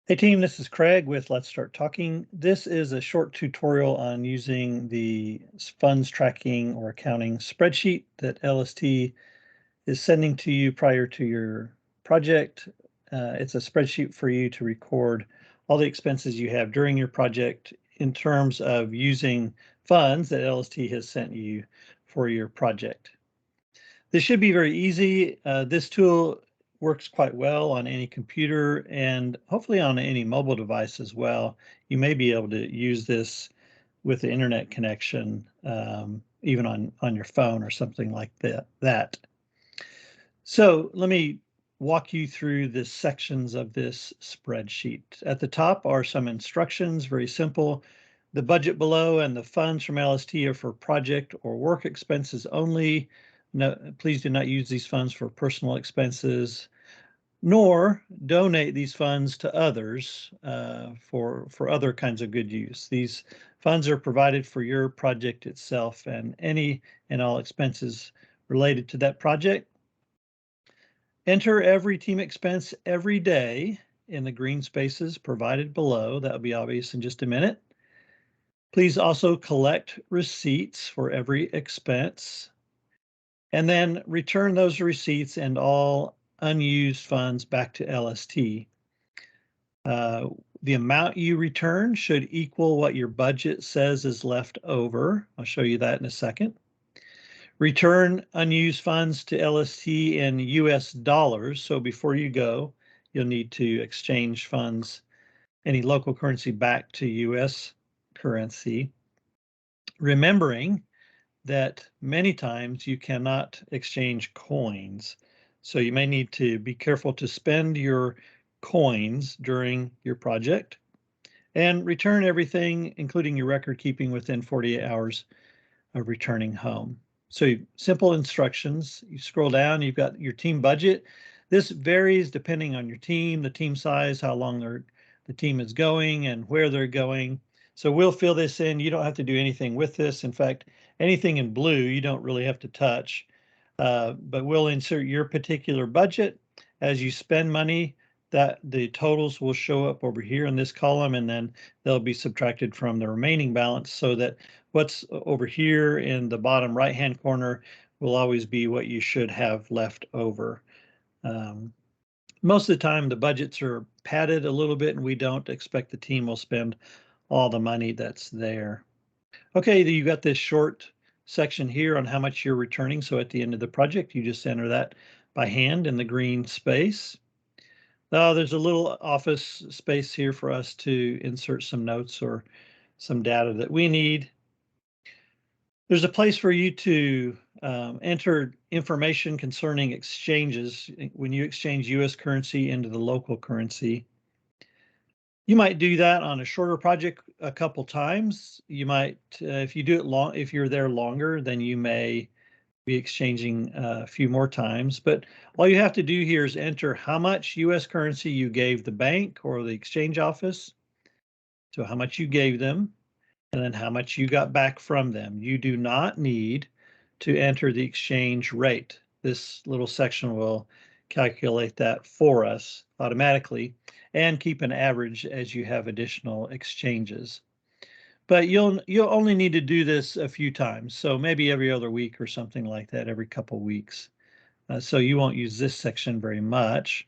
Hey team, this is Craig with Let's Start Talking. This is a short tutorial on using the funds tracking or accounting spreadsheet that LST is sending to you prior to your project. It's a spreadsheet for you to record all the expenses you have during your project in terms of using funds that LST has sent you for your project. This should be very easy. This tool works quite well on any computer and hopefully on any mobile device as well. You may be able to use this with the internet connection, even on your phone or something like that. So let me walk you through the sections of this spreadsheet. At the top are some instructions, very simple. The budget below and the funds from LST are for project or work expenses only. No, please do not use these funds for personal expenses, nor donate these funds to others for other kinds of good use. These funds are provided for your project itself and any and all expenses related to that project. Enter every team expense every day in the green spaces provided below. That will be obvious in just a minute. Please also collect receipts for every expense and then return those receipts and all unused funds back to LST. The amount you return should equal what your budget says is left over. I'll show you that in a second. Return unused funds to LST in US dollars. So before you go, you'll need to exchange funds, any local currency back to US currency. Remembering that many times you cannot exchange coins. So you may need to be careful to spend your coins during your project and return everything, including your record keeping, within 48 hours of returning home. So simple instructions. You scroll down, you've got your team budget. This varies depending on your team, the team size, how long the team is going and where they're going. So we'll fill this in. You don't have to do anything with this. In fact, anything in blue, you don't really have to touch, but we'll insert your particular budget. As you spend money, that the totals will show up over here in this column, and then they'll be subtracted from the remaining balance so that what's over here in the bottom right-hand corner will always be what you should have left over. Most of the time, the budgets are padded a little bit, and we don't expect the team will spend all the money that's there. Okay, you got this short section here on how much you're returning. So at the end of the project, you just enter that by hand in the green space. Now there's a little office space here for us to insert some notes or some data that we need. There's a place for you to enter information concerning exchanges when you exchange US currency into the local currency. You might do that on a shorter project a couple times. You might, if you do it if you're there longer, then you may be exchanging a few more times. But all you have to do here is enter how much US currency you gave the bank or the exchange office, so how much you gave them, and then how much you got back from them. You do not need to enter the exchange rate. This little section will calculate that for us automatically and keep an average as you have additional exchanges. But you'll only need to do this a few times, so maybe every other week or something like that, every couple weeks. So you won't use this section very much.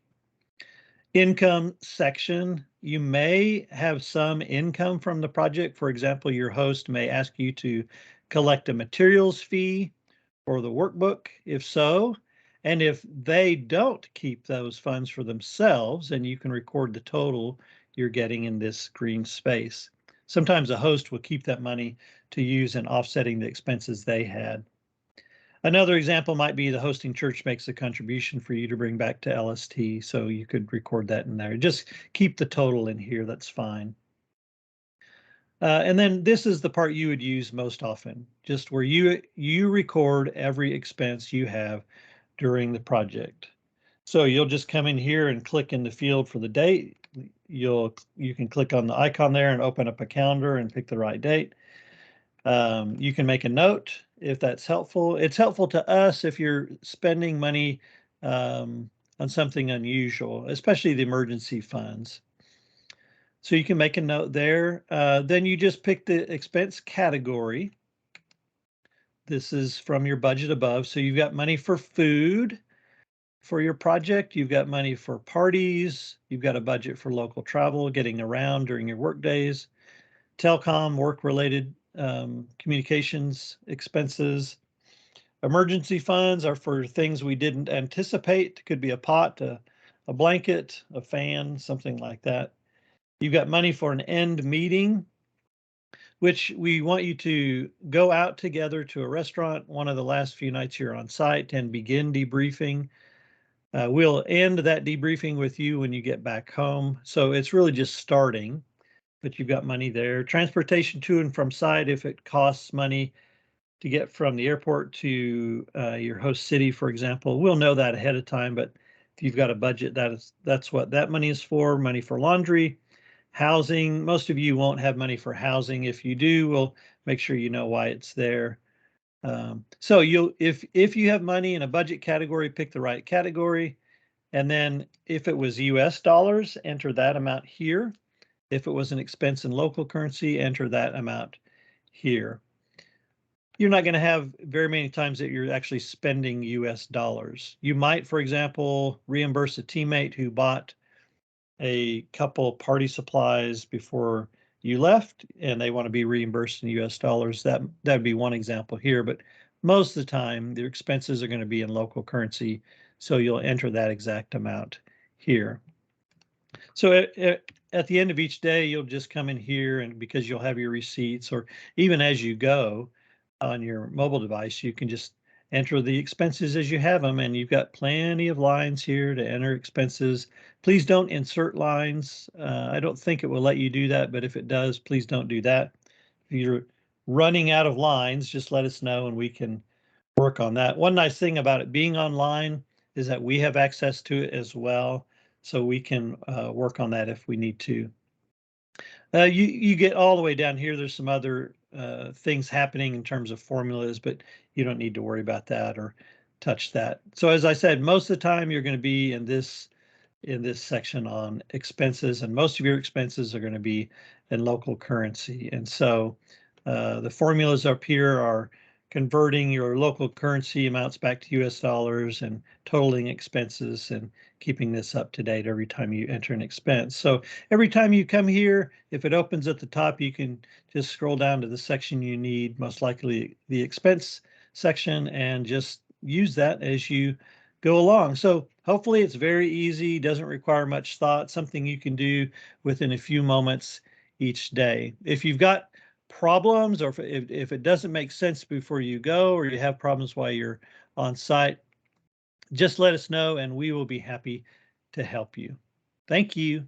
Income section, you may have some income from the project. For example, your host may ask you to collect a materials fee for the workbook. If so, and if they don't keep those funds for themselves, then you can record the total you're getting in this green space. Sometimes a host will keep that money to use in offsetting the expenses they had. Another example might be the hosting church makes a contribution for you to bring back to LST, so you could record that in there. Just keep the total in here, that's fine. And then this is the part you would use most often, just where you record every expense you have during the project. So you'll just come in here and click in the field for the date. You can click on the icon there and open up a calendar and pick the right date. You can make a note if that's helpful. It's helpful to us if you're spending money on something unusual, especially the emergency funds. So you can make a note there. Then you just pick the expense category. This is from your budget above. So you've got money for food for your project. You've got money for parties. You've got a budget for local travel, getting around during your work days, telecom, work-related communications expenses. Emergency funds are for things we didn't anticipate. Could be a pot, a blanket, a fan, something like that. You've got money for an end meeting, which we want you to go out together to a restaurant one of the last few nights you're on site and begin debriefing. We'll end that debriefing with you when you get back home. So it's really just starting, but you've got money there. Transportation to and from site, if it costs money to get from the airport to your host city, for example, we'll know that ahead of time. But if you've got a budget, that's what that money is for. Money for laundry, housing. Most of you won't have money for housing. If you do, we'll make sure you know why it's there. So if you have money in a budget category, pick the right category. And then if it was US dollars, enter that amount here. If it was an expense in local currency, enter that amount here. You're not going to have very many times that you're actually spending US dollars. You might, for example, reimburse a teammate who bought a couple party supplies before you left and they want to be reimbursed in US dollars. That'd be one example here, but most of the time the expenses are going to be in local currency, so you'll enter that exact amount here. So at the end of each day, you'll just come in here, and because you'll have your receipts, or even as you go on your mobile device, you can just enter the expenses as you have them, and you've got plenty of lines here to enter expenses. Please don't insert lines. I don't think it will let you do that, but if it does, please don't do that. If you're running out of lines, just let us know and we can work on that. One nice thing about it being online is that we have access to it as well, so we can work on that if we need to. You get all the way down here. There's some other things happening in terms of formulas, but you don't need to worry about that or touch that. So as I said, most of the time you're going to be in this section on expenses, and most of your expenses are going to be in local currency. And so the formulas up here are converting your local currency amounts back to US dollars and totaling expenses and keeping this up to date every time you enter an expense. So every time you come here, if it opens at the top, you can just scroll down to the section you need, most likely the expense section, and just use that as you go along. So hopefully it's very easy, doesn't require much thought, something you can do within a few moments each day. If you've got problems, or if it doesn't make sense before you go, or you have problems while you're on site, just let us know and we will be happy to help you. Thank you.